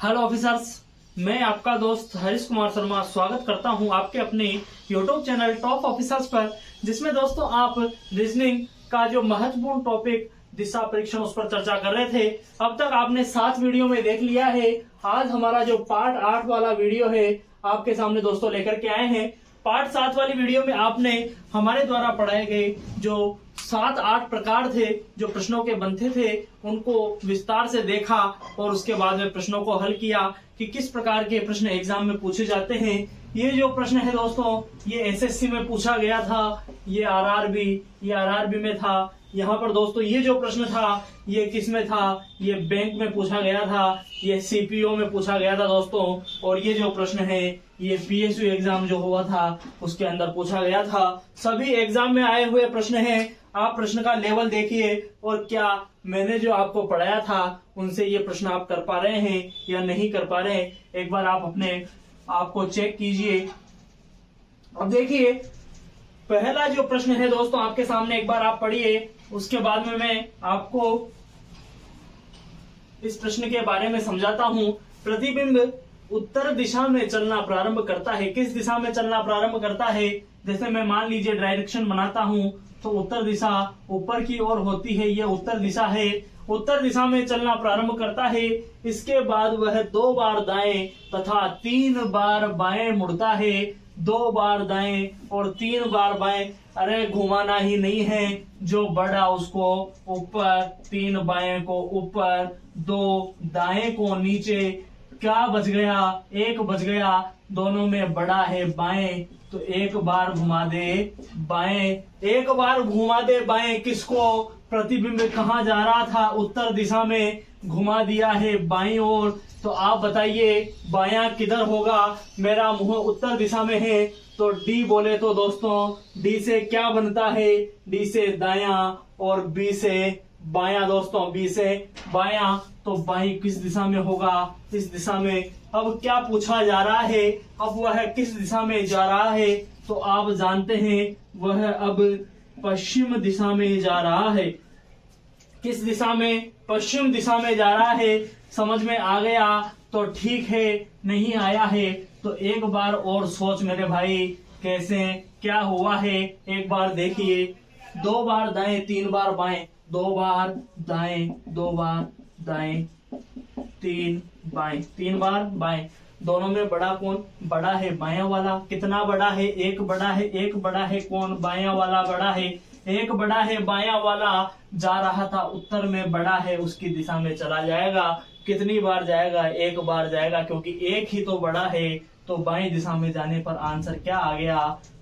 Hello officers, मैं आपका दोस्त हरीश कुमार शर्मा स्वागत करता हूं आपके अपने यूट्यूब चैनल टॉप ऑफिसर्स पर, जिसमें दोस्तों आप रीजनिंग का जो महत्वपूर्ण टॉपिक दिशा परीक्षण उस पर चर्चा कर रहे थे। अब तक आपने 7 वीडियो में देख लिया है। आज हमारा जो पार्ट 8 वाला वीडियो है आपके सामने दोस्तों लेकर के आए हैं। पार्ट 7 वाली वीडियो में आपने हमारे द्वारा पढ़ाए गए जो 7-8 प्रकार थे जो प्रश्नों के बनते थे उनको विस्तार से देखा और उसके बाद में प्रश्नों को हल किया कि किस प्रकार के प्रश्न एग्जाम में पूछे जाते हैं। ये जो प्रश्न है दोस्तों ये एसएससी में पूछा गया था, ये आरआरबी में था। यहाँ पर दोस्तों ये जो प्रश्न था ये किस में था, ये बैंक में पूछा गया था, ये सीपीओ में पूछा गया था दोस्तों। और ये जो प्रश्न है ये पीएसयू एग्जाम जो हुआ था उसके अंदर पूछा गया था। सभी एग्जाम में आए हुए प्रश्न हैं। आप प्रश्न का लेवल देखिए और क्या मैंने जो आपको पढ़ाया था उनसे ये प्रश्न आप कर पा रहे हैं या नहीं कर पा रहे हैं, एक बार आप अपने आपको चेक कीजिए। अब देखिए पहला जो प्रश्न है दोस्तों आपके सामने, एक बार आप पढ़िए, उसके बाद में मैं आपको इस प्रश्न के बारे में समझाता हूं। प्रतिबिंब उत्तर दिशा में चलना प्रारंभ करता है। किस दिशा में चलना प्रारंभ करता है? जैसे मैं मान लीजिए डायरेक्शन बनाता हूं तो उत्तर दिशा ऊपर की ओर होती है, ये उत्तर दिशा है। उत्तर दिशा में चलना प्रारंभ करता है। इसके बाद वह 2 बार दाएं तथा 3 बार बाएं मुड़ता है। 2 बार दाएं और 3 बार बाएं। अरे घुमाना ही नहीं है, जो बढ़ा उसको ऊपर, 3 बाएं को ऊपर, 2 दाएं को नीचे। क्या बच गया? 1 बच गया। दोनों में बड़ा है बाएं तो 1 बार घुमा दे बाएं। 1 बार घुमा दे बाएं। किसको? प्रतिबिंब कहाँ जा रहा था? उत्तर दिशा में, घुमा दिया है बाईं ओर। तो आप बताइए बायां किधर होगा? मेरा मुंह उत्तर दिशा में है तो डी बोले तो दोस्तों डी से क्या बनता है? डी से दायां और बी से बायां दोस्तों, बी से बायां। तो बाईं किस दिशा में होगा? इस दिशा में। अब क्या पूछा जा रहा है? अब वह किस दिशा में जा रहा है? तो आप जानते हैं वह अब पश्चिम दिशा में जा रहा है। किस दिशा में? पश्चिम दिशा में जा रहा है। समझ में आ गया तो ठीक है, नहीं आया है तो एक बार और सोच मेरे भाई, कैसे क्या हुआ है एक बार देखिए। 2 बार दाएं 3 बार बाएं, 2 बार दाएं 2 बार दाएं 3 बाएं, 3 बार बाएं। दोनों में बड़ा कौन? बड़ा है बायां वाला। कितना बड़ा है? 1 बड़ा है। 1 बड़ा है कौन? बायां वाला बड़ा है। 1 बड़ा है बायां वाला, जा रहा था उत्तर में, बड़ा है उसकी दिशा में चला जाएगा। कितनी बार जाएगा? 1 बार जाएगा, क्योंकि 1 ही तो बड़ा है। तो बाएं दिशा में जाने पर आंसर क्या आ गया?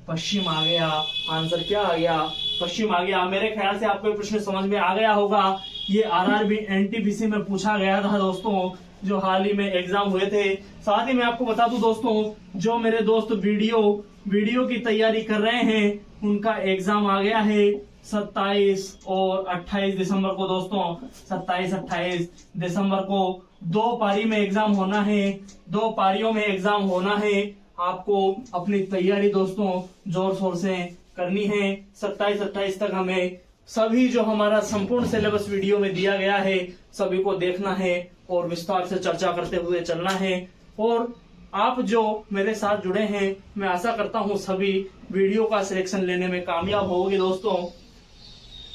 पश्चिम आ गया। आंसर क्या आ गया? पश्चिम आ गया। मेरे ख्याल से आपको प्रश्न समझ में आ गया होगा। ये आरआरबी एनटीपीसी में पूछा गया था दोस्तों, जो हाल ही में एग्जाम हुए थे। साथ ही मैं आपको बता दूं दोस्तों, जो मेरे दोस्त वीडियो की तैयारी कर रहे हैं उनका एग्जाम आ गया है 27 और 28 दिसंबर को दोस्तों। 27-28 दिसंबर को 2 पारी में एग्जाम होना है। 2 पारियों में एग्जाम होना है। आपको अपनी तैयारी दोस्तों जोर शोर से करनी है। 27-28 तक हमें सभी जो हमारा संपूर्ण सिलेबस वीडियो में दिया गया है सभी को देखना है और विस्तार से चर्चा करते हुए चलना है। और आप जो मेरे साथ जुड़े हैं, मैं आशा करता हूं सभी वीडियो का सिलेक्शन लेने में कामयाब होंगे दोस्तों।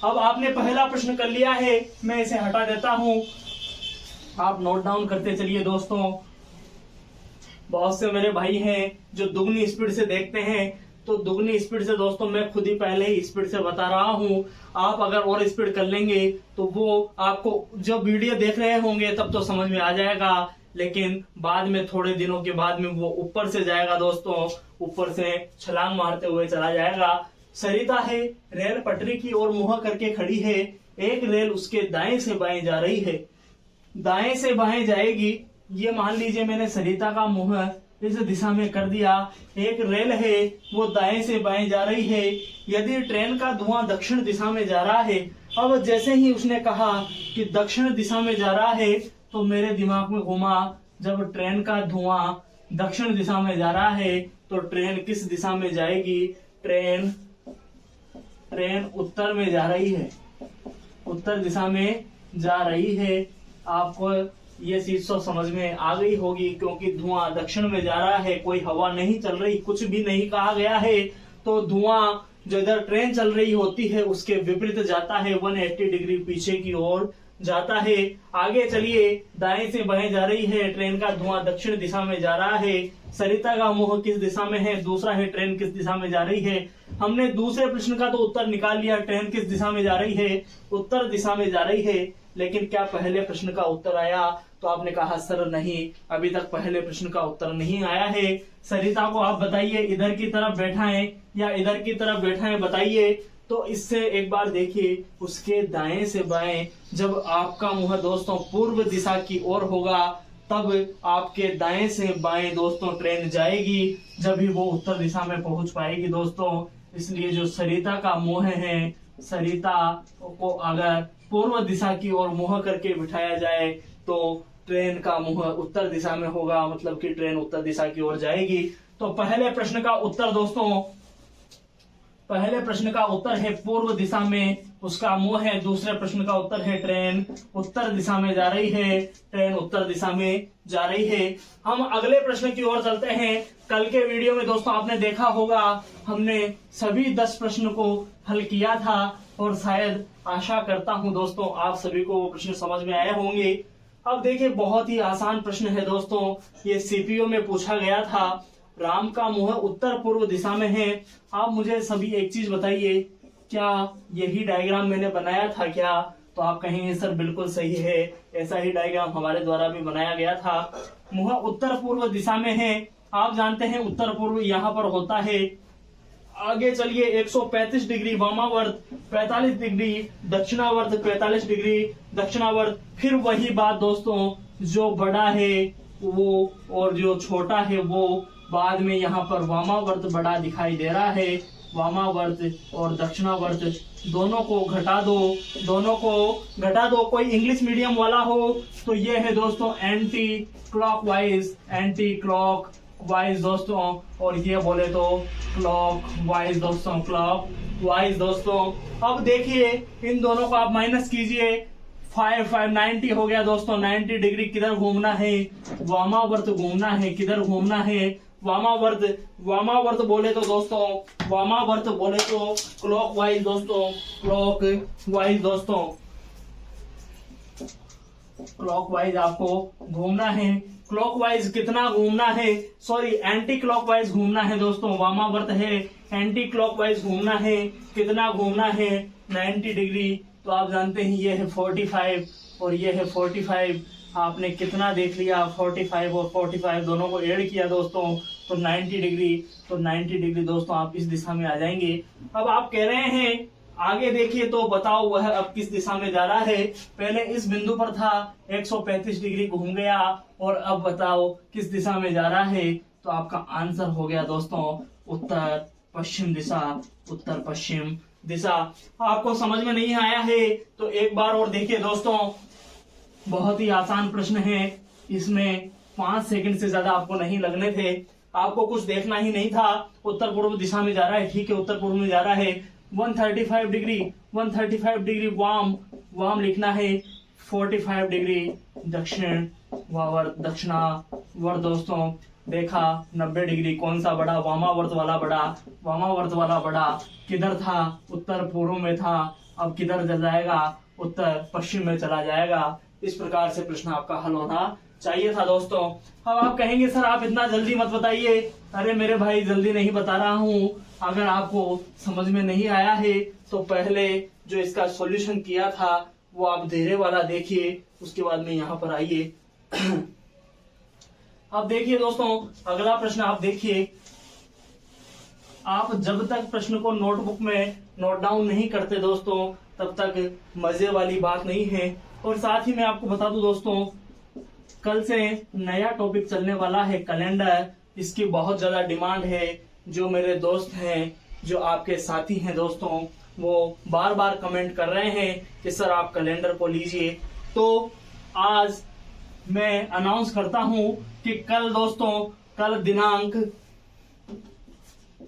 अब आपने पहला प्रश्न कर लिया है, मैं इसे हटा देता हूं। आप नोट डाउन करते चलिए दोस्तों। बहुत से मेरे भाई हैं जो दुगनी स्पीड से देखते हैं, तो दुगनी स्पीड से दोस्तों मैं खुद ही पहले ही स्पीड से बता रहा हूं। आप अगर और स्पीड कर लेंगे तो वो आपको जब वीडियो देख रहे होंगे तब तो समझ में आ जाएगा, लेकिन बाद में थोड़े दिनों के बाद में वो ऊपर से जाएगा दोस्तों, ऊपर से छलांग मारते हुए चला जाएगा। सरिता है, रेल पटरी की ओर मुंह करके खड़ी है। एक रेल उसके दाएं से बाएं जा रही है। दाएं से बाएं जाएगी, ये मान लीजिए मैंने सरिता का मुंह इस दिशा में कर दिया। एक रेल है वो दाएं से बाएं जा रही है। यदि ट्रेन का धुआं दक्षिण दिशा में जा रहा है, अब जैसे ही उसने कहा कि दक्षिण दिशा में जा रहा है तो मेरे दिमाग में घुमा, जब ट्रेन का धुआं दक्षिण दिशा में जा रहा है तो ट्रेन किस दिशा में जाएगी? ट्रेन उत्तर में जा रही है, उत्तर दिशा में जा रही है। आपको ये चीज तो समझ में आ गई होगी, क्योंकि धुआं दक्षिण में जा रहा है, कोई हवा नहीं चल रही, कुछ भी नहीं कहा गया है। तो धुआं जो इधर ट्रेन चल रही होती है उसके विपरीत जाता है, 180 डिग्री पीछे की ओर जाता है। आगे चलिए, दाएं से बाएं जा रही है ट्रेन का धुआं, दक्षिण दिशा में जा रहा है। सरिता का मुंह किस दिशा में है, दूसरा है ट्रेन किस दिशा में जा रही है। हमने दूसरे प्रश्न का तो उत्तर निकाल लिया, ट्रेन किस दिशा में जा रही है, उत्तर दिशा में जा रही है। लेकिन क्या पहले प्रश्न का उत्तर आया? तो आपने कहा सर नहीं, अभी तक पहले प्रश्न का उत्तर नहीं आया है। सरिता को आप बताइए इधर की तरफ बैठा है या इधर की तरफ बैठा है, बताइए। तो इससे एक बार देखिए, उसके दाएं से बाएं, जब आपका मुंह दोस्तों पूर्व दिशा की ओर होगा तब आपके दाएं से बाएं दोस्तों ट्रेन जाएगी, जब भी वो उत्तर दिशा में पहुंच पाएगी दोस्तों। इसलिए जो सरिता का मुंह है, सरिता को अगर पूर्व दिशा की ओर मुंह करके बिठाया जाए तो ट्रेन का मुंह उत्तर दिशा में होगा, मतलब कि ट्रेन उत्तर दिशा की ओर जाएगी। तो पहले प्रश्न का उत्तर दोस्तों, पहले प्रश्न का उत्तर है पूर्व दिशा में उसका मुंह है। दूसरे प्रश्न का उत्तर है ट्रेन उत्तर दिशा में जा रही है, ट्रेन उत्तर दिशा में जा रही है। हम अगले प्रश्न की ओर चलते हैं। कल के वीडियो में दोस्तों आपने देखा होगा, हमने सभी 10 प्रश्न को हल किया था और शायद आशा करता हूं दोस्तों आप सभी को वो प्रश्न समझ में आए होंगे। अब देखिए, बहुत ही आसान प्रश्न है दोस्तों, ये सीपीओ में पूछा गया था। राम का मुंह उत्तर पूर्व दिशा में है। आप मुझे सभी एक चीज बताइए, क्या यही डायग्राम मैंने बनाया था क्या? तो आप कहेंगे सर बिल्कुल सही है, ऐसा ही डायग्राम हमारे द्वारा भी बनाया गया था। मुंह उत्तर पूर्व दिशा में है, आप जानते हैं उत्तर पूर्व यहाँ पर होता है। आगे चलिए, 135 डिग्री वामावर्त, 45 डिग्री दक्षिणावर्त, 45 डिग्री दक्षिणावर्त। फिर वही बात दोस्तों, जो बड़ा है वो और जो छोटा है वो, बाद में यहाँ पर वामावर्त बड़ा दिखाई दे रहा है। वामावर्त और दक्षिणावर्त दोनों को घटा दो, दोनों को घटा दो। कोई इंग्लिश मीडियम वाला हो तो ये है दोस्तों एंटी क्लॉकवाइज, एंटी क्लॉकवाइज दोस्तों, और ये बोले तो क्लॉकवाइज दोस्तों, क्लॉकवाइज दोस्तों। अब देखिए, इन दोनों को आप माइनस कीजिए, 90 हो गया दोस्तों। 90 डिग्री किधर घूमना है? वामावर्त घूमना है। किधर घूमना है? वामावर्त। वामावर्त बोले तो दोस्तों, वामावर्त बोले तो क्लॉकवाइज दोस्तों, क्लॉकवाइज दोस्तों, क्लॉकवाइज आपको घूमना है। क्लॉकवाइज कितना घूमना है? सॉरी, एंटी क्लॉकवाइज घूमना है दोस्तों। वामावर्त है, एंटी क्लॉकवाइज घूमना है। कितना घूमना है? 90 डिग्री। तो आप जानते हैं ये है 45 और ये है 45। आपने कितना देख लिया? 45 और 45 दोनों को ऐड किया दोस्तों तो 90 डिग्री। तो 90 डिग्री दोस्तों आप इस दिशा में आ जाएंगे। अब आप कह रहे हैं आगे देखिए, तो बताओ वह अब किस दिशा में जा रहा है? पहले इस बिंदु पर था, 135 डिग्री घूम गया, और अब बताओ किस दिशा में जा रहा है? तो आपका आंसर हो गया दोस्तों उत्तर पश्चिम दिशा, उत्तर पश्चिम दिशा। आपको समझ में नहीं आया है तो एक बार और देखिए दोस्तों, बहुत ही आसान प्रश्न है। इसमें 5 सेकंड से ज्यादा आपको नहीं लगने थे, आपको कुछ देखना ही नहीं था। उत्तर पूर्व दिशा में जा रहा है, ठीक है, उत्तर पूर्व में जा रहा है। 135 डिग्री, 135 डिग्री वाम, वाम लिखना है। 45 डिग्री दक्षिण वावर्त, दक्षिणावर्त दोस्तों। देखा 90 डिग्री कौन सा बड़ा? वामावर्त वाला बड़ा। वामावर्त वाला बड़ा किधर था? उत्तर पूर्व में था। अब किधर चल जाएगा? उत्तर पश्चिम में चला जाएगा। इस प्रकार से प्रश्न आपका हल होना चाहिए था दोस्तों। अब आप कहेंगे सर आप इतना जल्दी मत बताइए। अरे मेरे भाई, जल्दी नहीं बता रहा हूँ। अगर आपको समझ में नहीं आया है तो पहले जो इसका सॉल्यूशन किया था वो आप धीरे वाला देखिए, उसके बाद में यहाँ पर आइए। अब देखिए दोस्तों, अगला प्रश्न आप देखिए। आप जब तक प्रश्न को नोटबुक में नोट डाउन नहीं करते दोस्तों, तब तक मजे वाली बात नहीं है। और साथ ही मैं आपको बता दूं दोस्तों, कल से नया टॉपिक चलने वाला है, कैलेंडर। इसकी बहुत ज्यादा डिमांड है। जो मेरे दोस्त हैं, जो आपके साथी हैं दोस्तों, वो बार बार कमेंट कर रहे हैं कि सर आप कैलेंडर को लीजिए। तो आज मैं अनाउंस करता हूं कि कल दोस्तों, कल दिनांक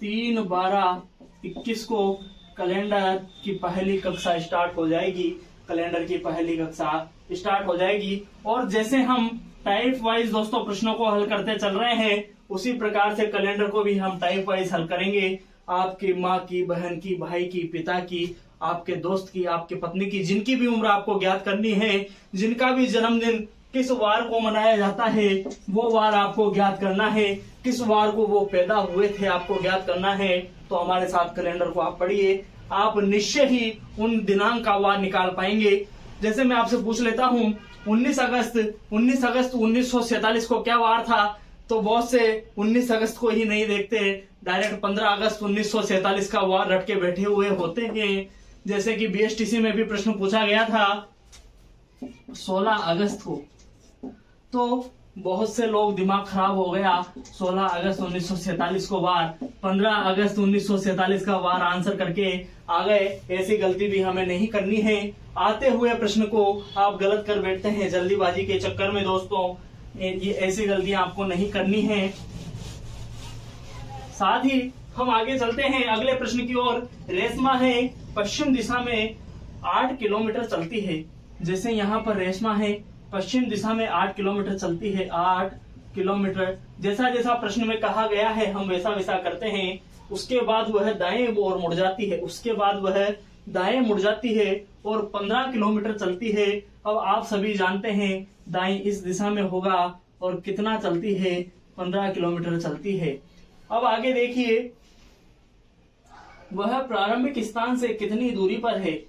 3/12/21 को कैलेंडर की पहली कक्षा स्टार्ट हो जाएगी। कैलेंडर की पहली कक्षा स्टार्ट हो जाएगी। और जैसे हम टाइप वाइज दोस्तों प्रश्नों को हल करते चल रहे हैं, उसी प्रकार से कैलेंडर को भी हम टाइप वाइज हल करेंगे। आपकी माँ की, बहन की, भाई की, पिता की, आपके दोस्त की, आपके पत्नी की, जिनकी भी उम्र आपको ज्ञात करनी है, जिनका भी जन्मदिन किस वार को मनाया जाता है वो वार आपको ज्ञात करना है, किस वार को वो पैदा हुए थे आपको ज्ञात करना है। तो हमारे साथ कैलेंडर को आप पढ़िए, आप निश्चय ही उन दिनांक का वार निकाल पाएंगे। जैसे मैं आपसे पूछ लेता हूँ 19 अगस्त 1947 को क्या वार था, तो बहुत से 19 अगस्त को ही नहीं देखते, डायरेक्ट 15 अगस्त 1947 का वार रट के बैठे हुए होते हैं। जैसे कि बीएसटीसी में भी प्रश्न पूछा गया था 16 अगस्त को, तो बहुत से लोग दिमाग खराब हो गया, 16 अगस्त 1947 को वार, 15 अगस्त 1947 का वार आंसर करके आ गए। ऐसी गलती भी हमें नहीं करनी है। आते हुए प्रश्न को आप गलत कर बैठते हैं जल्दीबाजी के चक्कर में दोस्तों, ये ऐसी गलतियां आपको नहीं करनी है। साथ ही हम आगे चलते हैं अगले प्रश्न की ओर। रेशमा है पश्चिम दिशा में 8 किलोमीटर चलती है। जैसे यहाँ पर रेशमा है पश्चिम दिशा में 8 किलोमीटर चलती है, 8 किलोमीटर। जैसा जैसा प्रश्न में कहा गया है हम वैसा वैसा करते हैं। उसके बाद वह दाएं ओर मुड़ जाती है, उसके बाद वह दाएं मुड़ जाती है और 15 किलोमीटर चलती है। अब आप सभी जानते हैं दाएं इस दिशा में होगा और कितना चलती है, 15 किलोमीटर चलती है। अब आगे देखिए, वह प्रारंभिक स्थान से कितनी दूरी पर है।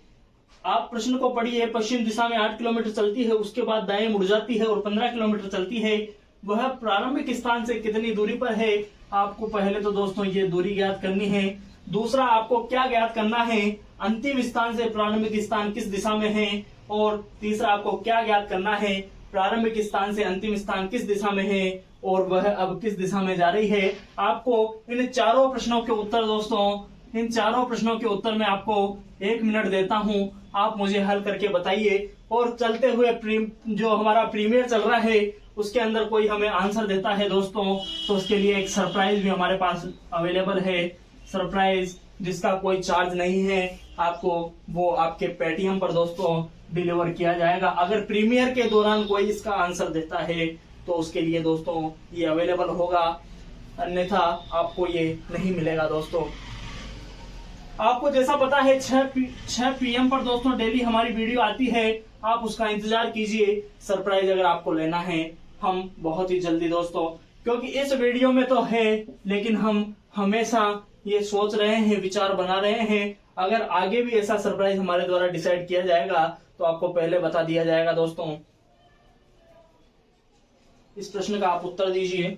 आप प्रश्न को पढ़िए, पश्चिम दिशा में 8 किलोमीटर चलती है, उसके बाद दाएं मुड़ जाती है और 15 किलोमीटर चलती है। वह प्रारंभिक स्थान से कितनी दूरी पर है। आपको पहले तो दोस्तों ये दूरी ज्ञात करनी है। दूसरा आपको क्या ज्ञात करना है, अंतिम स्थान से प्रारंभिक स्थान किस दिशा में है। और तीसरा आपको क्या ज्ञात करना है, प्रारंभिक स्थान से अंतिम स्थान किस दिशा में है और वह अब किस दिशा में जा रही है। आपको इन चारों प्रश्नों के उत्तर दोस्तों, इन चारों प्रश्नों के उत्तर मैं आपको 1 मिनट देता हूं, आप मुझे हल करके बताइए। और चलते हुए जो हमारा प्रीमियर चल रहा है उसके अंदर कोई हमें आंसर देता है दोस्तों, तो उसके लिए एक सरप्राइज भी हमारे पास अवेलेबल है। सरप्राइज जिसका कोई चार्ज नहीं है, आपको वो आपके पेटीएम पर दोस्तों डिलीवर किया जाएगा। अगर प्रीमियर के दौरान कोई इसका आंसर देता है तो उसके लिए दोस्तों ये अवेलेबल होगा, अन्यथा आपको ये नहीं मिलेगा दोस्तों। आपको जैसा पता है 6 PM पर दोस्तों डेली हमारी वीडियो आती है, आप उसका इंतजार कीजिए। सरप्राइज अगर आपको लेना है हम बहुत ही जल्दी दोस्तों, क्योंकि इस वीडियो में तो है लेकिन हम हमेशा ये सोच रहे हैं, विचार बना रहे हैं, अगर आगे भी ऐसा सरप्राइज हमारे द्वारा डिसाइड किया जाएगा तो आपको पहले बता दिया जाएगा दोस्तों। इस प्रश्न का आप उत्तर दीजिए।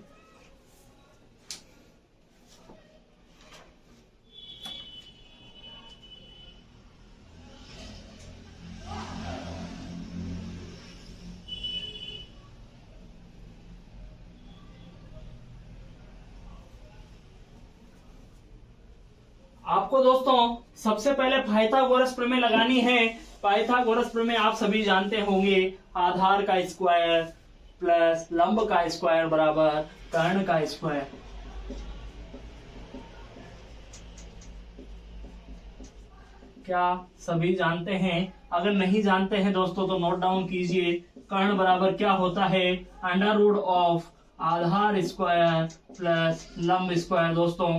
आपको दोस्तों सबसे पहले पाइथागोरस प्रमेय लगानी है। पाइथागोरस प्रमेय आप सभी जानते होंगे, आधार का स्क्वायर प्लस लंब का स्क्वायर बराबर कर्ण का स्क्वायर। क्या सभी जानते हैं? अगर नहीं जानते हैं दोस्तों तो नोट डाउन कीजिए। कर्ण बराबर क्या होता है, अंडर रूट ऑफ आधार स्क्वायर प्लस लंब स्क्वायर। दोस्तों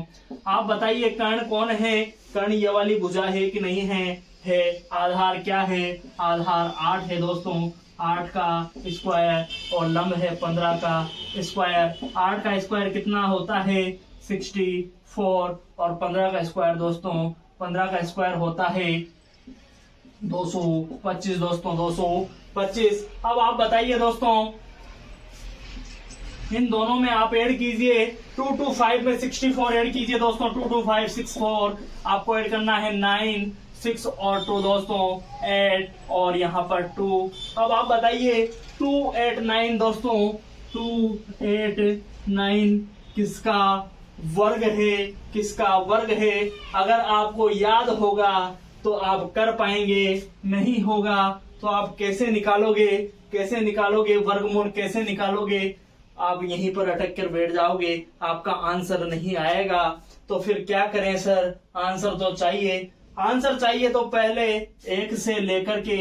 आप बताइए कर्ण कौन है, कर्ण ये वाली भुजा है कि नहीं है। आधार क्या है, आधार 8 है दोस्तों, 8 का स्क्वायर और लंब है 15 का स्क्वायर। 8 का स्क्वायर कितना होता है 64 और 15 का स्क्वायर दोस्तों, 15 का स्क्वायर होता है 225 दोस्तों, 225। अब आप बताइए दोस्तों, इन दोनों में आप ऐड कीजिए, 2 to 5 में 64 ऐड कीजिए दोस्तों, 2 to 5 64। आपको ऐड करना है 9, 6 और 2 दोस्तों 8 और यहाँ पर 2। अब आप बताइए 2, 8, 9 दोस्तों, 2, 8, 9 किसका वर्ग है, किसका वर्ग है। अगर आपको याद होगा तो आप कर पाएंगे, नहीं होगा तो आप कैसे निकालोगे वर्गमूल कैसे निकालोगे। आप यहीं पर अटक कर बैठ जाओगे, आपका आंसर नहीं आएगा। तो फिर क्या करें सर, आंसर तो चाहिए। आंसर चाहिए तो पहले 1 से लेकर के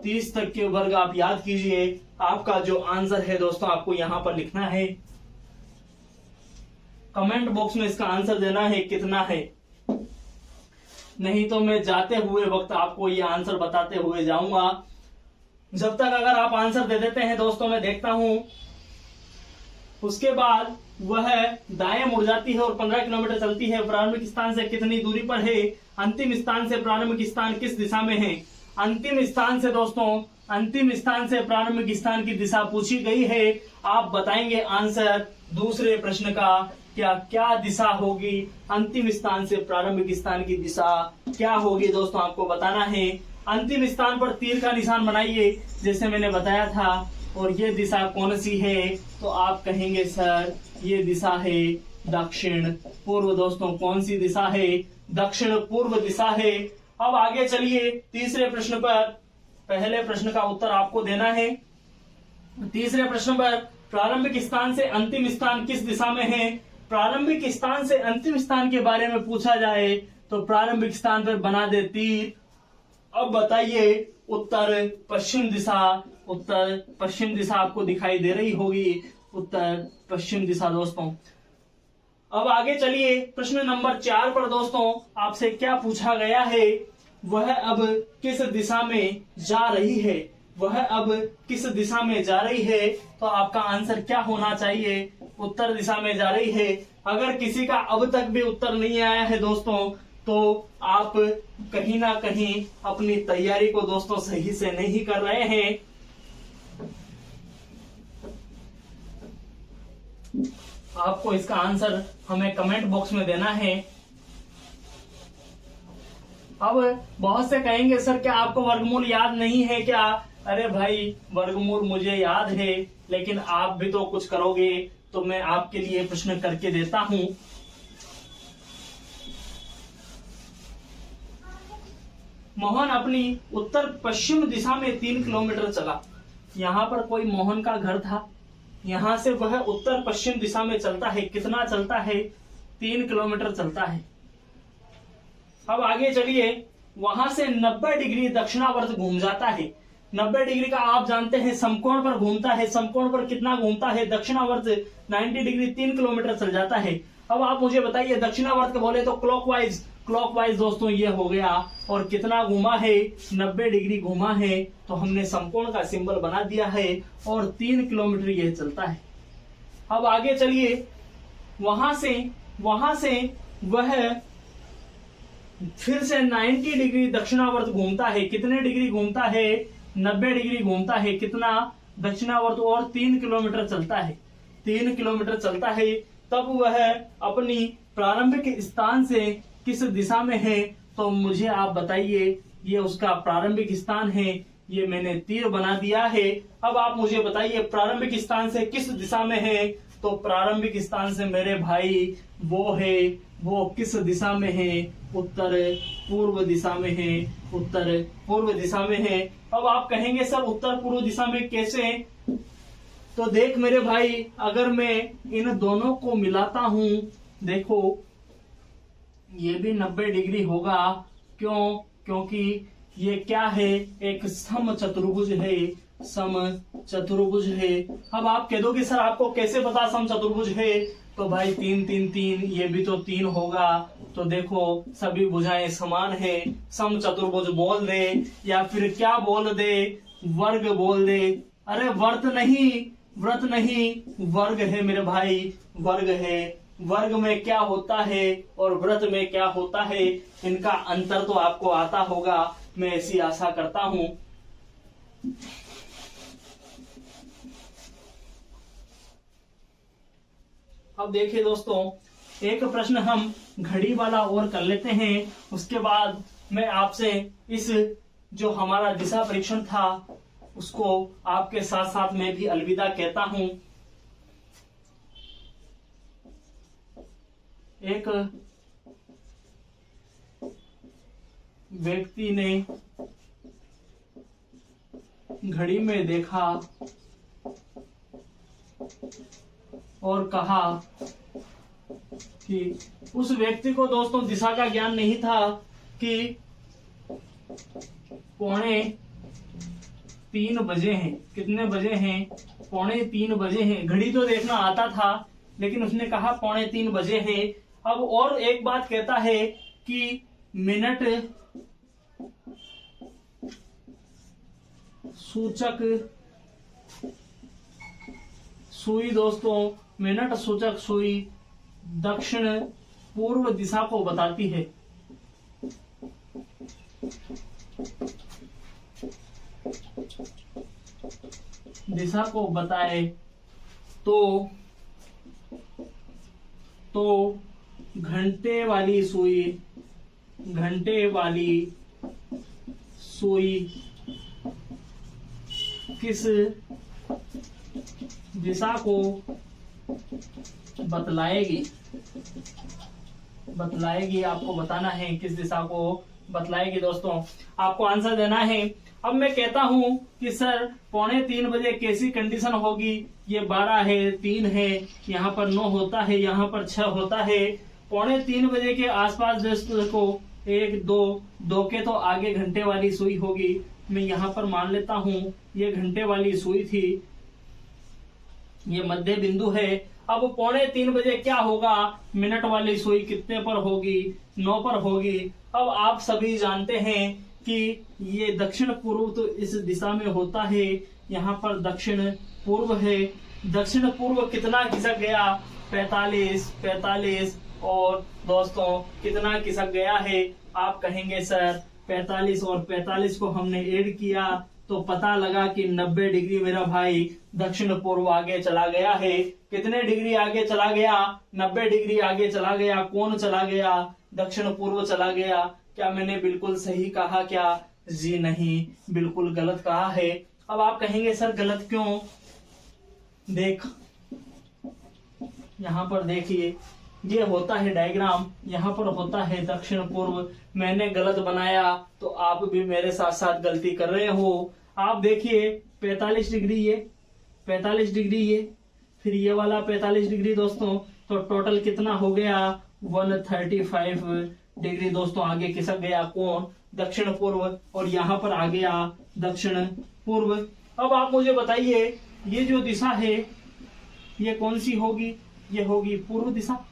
30 तक के वर्ग आप याद कीजिए। आपका जो आंसर है दोस्तों आपको यहां पर लिखना है, कमेंट बॉक्स में इसका आंसर देना है कितना है, नहीं तो मैं जाते हुए वक्त आपको ये आंसर बताते हुए जाऊंगा। जब तक अगर आप आंसर दे देते हैं दोस्तों मैं देखता हूं, उसके बाद वह दाएं मुड़ जाती है और 15 किलोमीटर चलती है। प्रारंभिक स्थान से कितनी दूरी पर है? अंतिम स्थान से प्रारंभिक स्थान किस दिशा में है? अंतिम स्थान से दोस्तों, अंतिम स्थान से प्रारंभिक स्थान की दिशा पूछी गई है। आप बताएंगे आंसर दूसरे प्रश्न का क्या दिशा होगी? अंतिम स्थान से प्रारंभिक स्थान की दिशा क्या होगी दोस्तों आपको बताना है। अंतिम स्थान पर तीर का निशान बनाइए जैसे मैंने बताया था, और ये दिशा कौन सी है? तो आप कहेंगे सर ये दिशा है दक्षिण पूर्व। दोस्तों कौन सी दिशा है? दक्षिण पूर्व दिशा है। अब आगे चलिए तीसरे प्रश्न पर। पहले प्रश्न का उत्तर आपको देना है। तीसरे प्रश्न पर प्रारंभिक स्थान से अंतिम स्थान किस दिशा में है? प्रारंभिक स्थान से अंतिम स्थान के बारे में पूछा जाए तो प्रारंभिक स्थान पर बना दे तीर। अब बताइए उत्तर पश्चिम दिशा। उत्तर पश्चिम दिशा आपको दिखाई दे रही होगी, उत्तर पश्चिम दिशा दोस्तों। अब आगे चलिए प्रश्न नंबर 4 पर दोस्तों आपसे क्या पूछा गया है? वह अब किस दिशा में जा रही है? वह अब किस दिशा में जा रही है? तो आपका आंसर क्या होना चाहिए? उत्तर दिशा में जा रही है। अगर किसी का अब तक भी उत्तर नहीं आया है दोस्तों तो आप कहीं ना कहीं अपनी तैयारी को दोस्तों सही से नहीं कर रहे हैं। आपको इसका आंसर हमें कमेंट बॉक्स में देना है। अब बहुत से कहेंगे सर क्या आपको वर्गमूल याद नहीं है क्या? अरे भाई वर्गमूल मुझे याद है, लेकिन आप भी तो कुछ करोगे तो मैं आपके लिए प्रश्न करके देता हूं। मोहन अपनी उत्तर पश्चिम दिशा में 3 किलोमीटर चला। यहाँ पर कोई मोहन का घर था, यहाँ से वह उत्तर पश्चिम दिशा में चलता है। कितना चलता है? 3 किलोमीटर चलता है। अब आगे चलिए, वहां से 90 डिग्री दक्षिणावर्त घूम जाता है। 90 डिग्री का आप जानते हैं समकोण पर घूमता है। समकोण पर कितना घूमता है? दक्षिणावर्त 90 डिग्री 3 किलोमीटर चल जाता है। अब आप मुझे बताइए दक्षिणावर्त बोले तो क्लॉकवाइज। क्लॉकवाइज दोस्तों ये हो गया, और कितना घूमा है? 90 डिग्री घूमा है। तो हमने समकोण का सिंबल बना दिया है और 3 किलोमीटर यह चलता है। अब आगे चलिए, वहां से वह फिर से 90 डिग्री दक्षिणावर्त घूमता है। कितने डिग्री घूमता है? 90 डिग्री घूमता है। कितना? दक्षिणावर्त, और 3 किलोमीटर चलता है। 3 किलोमीटर चलता है। तब वह अपनी प्रारंभिक स्थान से किस दिशा में है? तो मुझे आप बताइए। ये उसका प्रारंभिक स्थान है, ये मैंने तीर बना दिया है। अब आप मुझे बताइए प्रारंभिक स्थान से किस दिशा में है? तो प्रारंभिक स्थान से मेरे भाई वो किस दिशा में है? उत्तर पूर्व दिशा में है। उत्तर पूर्व दिशा में है। अब आप कहेंगे सर उत्तर पूर्व दिशा में कैसे? तो देख मेरे भाई, अगर मैं इन दोनों को मिलाता हूं, देखो ये भी 90 डिग्री होगा। क्यों? क्योंकि ये क्या है? एक सम चतुर्भुज है। सम चतुर्भुज है। अब आप कह दोगे सर आपको कैसे पता सम चतुर्भुज है? तो भाई 3 3 3, ये भी तो 3 होगा। तो देखो सभी भुजाएं समान है। सम चतुर्भुज बोल दे या फिर क्या बोल दे? वर्ग बोल दे। अरे व्रत नहीं, वर्ग है मेरे भाई, वर्ग है। वर्ग में क्या होता है और व्रत में क्या होता है, इनका अंतर तो आपको आता होगा, मैं ऐसी आशा करता हूं। अब देखिए दोस्तों, एक प्रश्न हम घड़ी वाला और कर लेते हैं। उसके बाद मैं आपसे इस जो हमारा दिशा परीक्षण था उसको आपके साथ साथ मैं भी अलविदा कहता हूं। एक व्यक्ति ने घड़ी में देखा और कहा कि उस व्यक्ति को दोस्तों दिशा का ज्ञान नहीं था कि 3 बजे हैं। कितने बजे हैं? 2:45 बजे हैं। घड़ी तो देखना आता था, लेकिन उसने कहा 2:45 बजे हैं। अब और एक बात कहता है कि मिनट सूचक सुई दोस्तों, मिनट सूचक सुई दक्षिण पूर्व दिशा को बताती है। दिशा को बताए तो घंटे वाली सुई किस दिशा को बतलाएगी। आपको बताना है किस दिशा को बतलाएगी। दोस्तों आपको आंसर देना है। अब मैं कहता हूं कि सर 2:45 बजे कैसी कंडीशन होगी? ये 12 है, 3 है, यहाँ पर 9 होता है, यहाँ पर 6 होता है। 2:45 बजे के आसपास दोस्तों को 1, 2 के तो आगे घंटे वाली सुई होगी। मैं यहाँ पर मान लेता हूँ ये घंटे वाली सुई थी, ये मध्य बिंदु है। अब 2:45 बजे क्या होगा? मिनट वाली सुई कितने पर होगी? 9 पर होगी। अब आप सभी जानते हैं कि ये दक्षिण पूर्व तो इस दिशा में होता है, यहाँ पर दक्षिण पूर्व है। दक्षिण पूर्व कितना खिसक गया? 45 और दोस्तों कितना खिसक गया है? आप कहेंगे सर 45 और 45 को हमने ऐड किया तो पता लगा कि 90 डिग्री मेरा भाई दक्षिण पूर्व आगे चला गया है। कितने डिग्री आगे चला गया? 90 डिग्री आगे चला गया। कौन चला गया? दक्षिण पूर्व चला गया। क्या मैंने बिल्कुल सही कहा क्या? जी नहीं, बिल्कुल गलत कहा है। अब आप कहेंगे सर गलत क्यों? देख, यहाँ पर देखिए, ये होता है डायग्राम, यहाँ पर होता है दक्षिण पूर्व। मैंने गलत बनाया तो आप भी मेरे साथ साथ गलती कर रहे हो। आप देखिए 45 डिग्री ये, 45 डिग्री ये, फिर ये वाला 45 डिग्री दोस्तों, तो टोटल कितना हो गया? 135 डिग्री दोस्तों आगे खिसक गया। कौन? दक्षिण पूर्व। और यहाँ पर आ गया दक्षिण पूर्व। अब आप मुझे बताइए ये जो दिशा है ये कौन सी होगी? ये होगी पूर्व दिशा।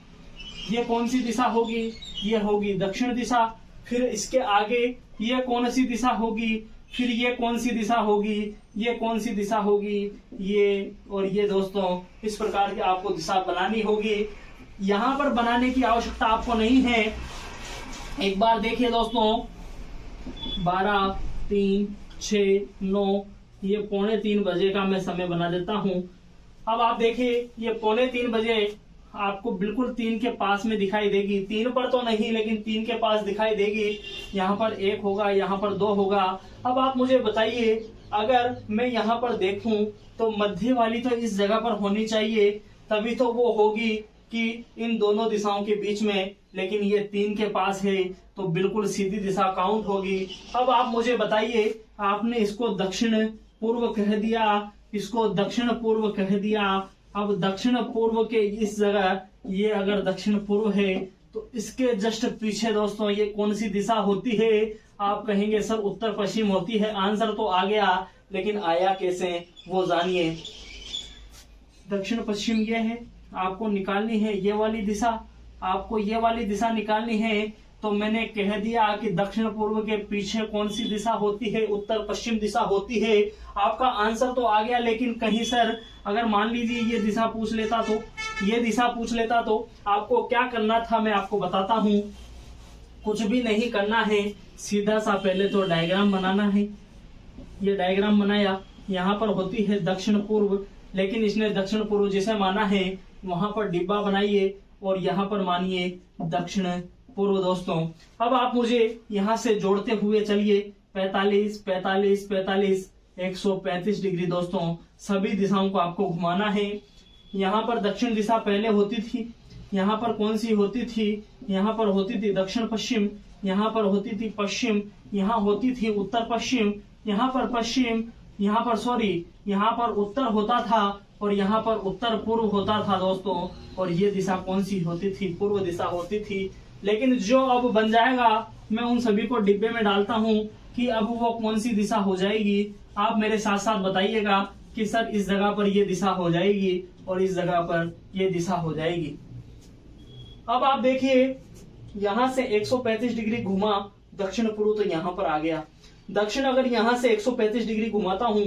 ये कौन सी दिशा होगी? ये होगी दक्षिण दिशा। फिर इसके आगे ये कौन सी दिशा होगी? फिर ये कौन सी दिशा होगी? ये कौन सी दिशा होगी? ये और ये दोस्तों, इस प्रकार की आपको दिशा बनानी होगी। यहाँ पर बनाने की आवश्यकता आपको नहीं है। एक बार देखिए दोस्तों, 12, 3, 6, 9, ये 2:45 बजे का मैं समय बना देता हूँ। अब आप देखिए ये 2:45 बजे आपको बिल्कुल 3 के पास में दिखाई देगी। 3 पर तो नहीं, लेकिन 3 के पास दिखाई देगी। यहाँ पर 1 होगा, यहाँ पर 2 होगा। अब आप मुझे बताइए, अगर मैं यहाँ पर देखूं तो मध्य वाली तो इस जगह पर होनी चाहिए, तभी तो वो होगी कि इन दोनों दिशाओं के बीच में, लेकिन ये 3 के पास है तो बिल्कुल सीधी दिशा काउंट होगी। अब आप मुझे बताइए, आपने इसको दक्षिण पूर्व कह दिया, इसको दक्षिण पूर्व कह दिया। अब दक्षिण पूर्व के इस जगह ये अगर दक्षिण पूर्व है तो इसके जस्ट पीछे दोस्तों ये कौन सी दिशा होती है? आप कहेंगे सर उत्तर पश्चिम होती है। आंसर तो आ गया, लेकिन आया कैसे वो जानिए। दक्षिण पश्चिम ये है, आपको निकालनी है ये वाली दिशा, आपको ये वाली दिशा निकालनी है। तो मैंने कह दिया कि दक्षिण पूर्व के पीछे कौन सी दिशा होती है? उत्तर पश्चिम दिशा होती है। आपका आंसर तो आ गया, लेकिन कहीं सर अगर मान लीजिए ये दिशा पूछ लेता तो, ये दिशा पूछ लेता तो आपको क्या करना था मैं आपको बताता हूँ। कुछ भी नहीं करना है, सीधा सा पहले तो डायग्राम बनाना है। ये डायग्राम बनाया, यहाँ पर होती है दक्षिण पूर्व, लेकिन इसने दक्षिण पूर्व जिसे माना है वहां पर डिब्बा बनाइए और यहाँ पर मानिए दक्षिण पूर्व दोस्तों। अब आप मुझे यहाँ से जोड़ते हुए चलिए, 45, 45, 45, 135 डिग्री दोस्तों। सभी दिशाओं को आपको घुमाना है। यहाँ पर दक्षिण दिशा पहले होती थी, यहाँ पर कौन सी होती थी? यहाँ पर होती थी दक्षिण पश्चिम, यहाँ पर होती थी पश्चिम, यहाँ होती थी उत्तर पश्चिम, यहाँ पर पश्चिम, यहाँ पर सॉरी, यहाँ पर उत्तर होता था और यहाँ पर उत्तर पूर्व होता था दोस्तों। और ये दिशा कौन सी होती थी? पूर्व दिशा होती थी। लेकिन जो अब बन जाएगा मैं उन सभी को डिब्बे में डालता हूँ कि अब वो कौन सी दिशा हो जाएगी। आप मेरे साथ साथ बताइएगा कि सर इस जगह पर ये दिशा हो जाएगी और इस जगह पर ये दिशा हो जाएगी। अब आप देखिए यहां से 135 डिग्री घुमा दक्षिण पूर्व, तो यहां पर आ गया दक्षिण। अगर यहां से 135 डिग्री घुमाता हूं,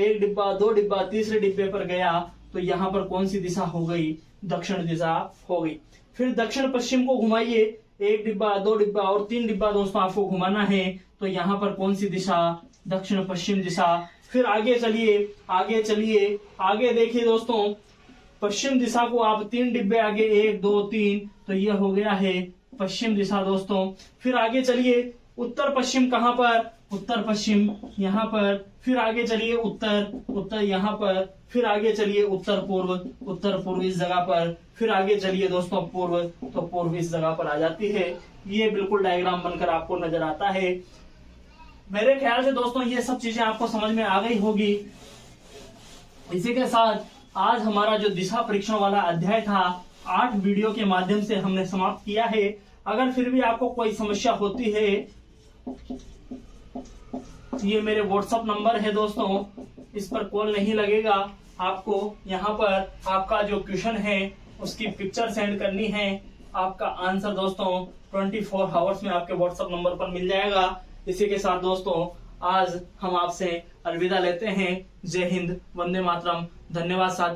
एक डिब्बा, दो डिब्बा, तीसरे डिब्बे पर गया, तो यहां पर कौन सी दिशा हो गई? दक्षिण दिशा हो गई। फिर दक्षिण पश्चिम को घुमाइए, एक डिब्बा, दो डिब्बा और तीन डिब्बा दोस्तों आपको घुमाना है, तो यहाँ पर कौन सी दिशा? दक्षिण पश्चिम दिशा। फिर आगे चलिए, आगे चलिए, आगे देखिए दोस्तों, पश्चिम दिशा को आप तीन डिब्बे आगे, एक, दो, तीन, तो ये हो गया है पश्चिम दिशा दोस्तों। फिर आगे चलिए, उत्तर पश्चिम कहाँ पर? उत्तर पश्चिम यहाँ पर। फिर आगे चलिए, उत्तर, उत्तर यहाँ पर। फिर आगे चलिए, उत्तर पूर्व, उत्तर पूर्व इस जगह पर। फिर आगे चलिए दोस्तों, पूर्व, तो पूर्व इस जगह पर आ जाती है। ये बिल्कुल डायग्राम बनकर आपको नजर आता है। मेरे ख्याल से दोस्तों ये सब चीजें आपको समझ में आ गई होगी। इसी के साथ आज हमारा जो दिशा परीक्षण वाला अध्याय था 8 वीडियो के माध्यम से हमने समाप्त किया है। अगर फिर भी आपको कोई समस्या होती है, ये मेरे व्हाट्सएप नंबर है दोस्तों, इस पर कॉल नहीं लगेगा। आपको यहाँ पर आपका जो क्वेश्चन है उसकी पिक्चर सेंड करनी है। आपका आंसर दोस्तों 24 आवर्स में आपके व्हाट्सएप नंबर पर मिल जाएगा। इसी के साथ दोस्तों आज हम आपसे अलविदा लेते हैं। जय हिंद, वंदे मातरम। धन्यवाद साथ।